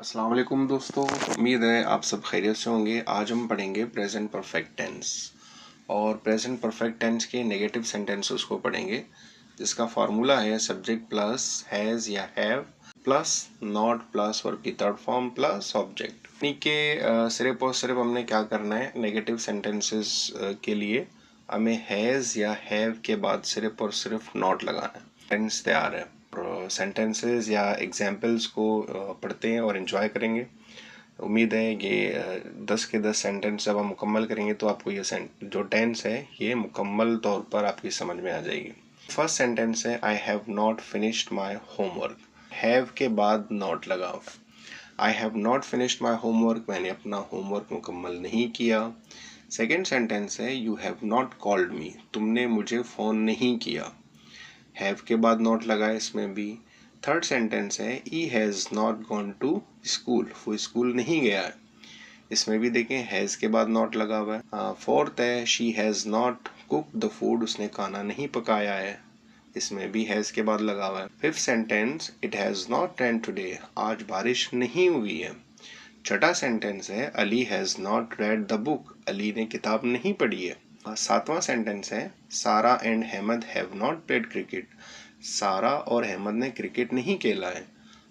अस्सलाम वालेकुम दोस्तों, उम्मीद है आप सब खैरियत से होंगे। आज हम पढ़ेंगे प्रेजेंट परफेक्ट टेंस और प्रेजेंट परफेक्ट टेंस के नेगेटिव सेंटेंसेस को पढ़ेंगे, जिसका फार्मूला है सब्जेक्ट प्लस हैज़ या have plus not plus verb की थर्ड फॉर्म प्लस ऑब्जेक्ट। यानी कि सिर्फ और सिर्फ हमने क्या करना है, नेगेटिव सेंटेंसेस के लिए हमें हैज़ या हैव के बाद सिर्फ और सिर्फ नॉट लगाना है। टेंस तैयार है। सेंटेंसेस या एग्जाम्पल्स को पढ़ते हैं और एंजॉय करेंगे। उम्मीद है ये 10 के 10 सेंटेंस जब हम मुकम्मल करेंगे तो आपको ये जो टेंस है ये मुकम्मल तौर पर आपकी समझ में आ जाएगी। फर्स्ट सेंटेंस है I have not finished my homework. Have के बाद नॉट लगा हुआ है। I have not finished my homework, मैंने अपना होमवर्क मुकम्मल नहीं किया। सेकेंड सेंटेंस है you have not called me, तुमने मुझे फ़ोन नहीं किया। हैव के बाद नॉट लगा है इसमें भी। थर्ड सेंटेंस है he has not gone to school, वो स्कूल नहीं गया है। इसमें भी देखें हैज़ के बाद नॉट लगा हुआ है। फोर्थ है she has not cooked the food, उसने खाना नहीं पकाया है। इसमें भी हैज़ के बाद लगा हुआ है। Fifth sentence it has not rain today, आज बारिश नहीं हुई है। छठा सेंटेंस है Ali has not read the book, Ali ने किताब नहीं पढ़ी है। सातवां सेंटेंस है Sara and Ahmed have not played cricket, Sara और अहमद ने क्रिकेट नहीं खेला है।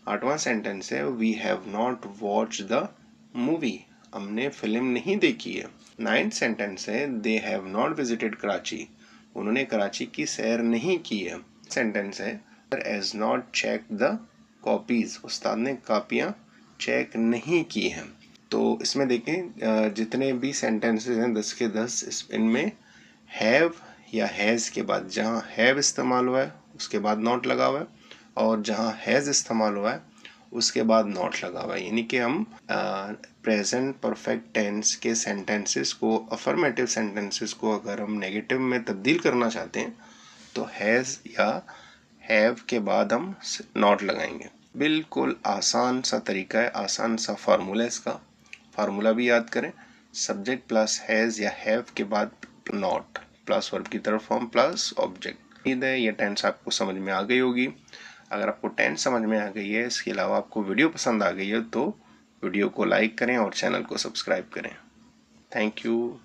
आठवां सेंटेंस है we have not watch the movie, हमने फिल्म नहीं देखी है। नाइन्थ सेंटेंस है they have not visited Karachi, उन्होंने कराची की सैर नहीं की है। सेंटेंस है has not check the copies, उस्ताद ने कापियां चेक नहीं की हैं। तो इसमें देखें जितने भी सेंटेंसेस हैं 10 के 10, इनमें हैव या हैज़ के बाद जहाँ हैव इस्तेमाल हुआ है उसके बाद नॉट लगा हुआ है, और जहाँ हैज़ इस्तेमाल हुआ है उसके बाद नॉट लगा हुआ है। यानी कि हम प्रेजेंट परफेक्ट टेंस के सेंटेंसेस को, अफर्मेटिव सेंटेंसेस को अगर हम नेगेटिव में तब्दील करना चाहते हैं तो हैज़ या हैव के बाद हम नॉट लगाएंगे। बिल्कुल आसान सा तरीका है, आसान सा फार्मूला है इसका। फार्मूला भी याद करें, सब्जेक्ट प्लस हैज़ या हैव के बाद नॉट प्लस वर्ब की तरफ फॉर्म प्लस ऑब्जेक्ट। उम्मीद है ये टेंस आपको समझ में आ गई होगी। अगर आपको टेंस समझ में आ गई है, इसके अलावा आपको वीडियो पसंद आ गई है तो वीडियो को लाइक करें और चैनल को सब्सक्राइब करें। Thank you.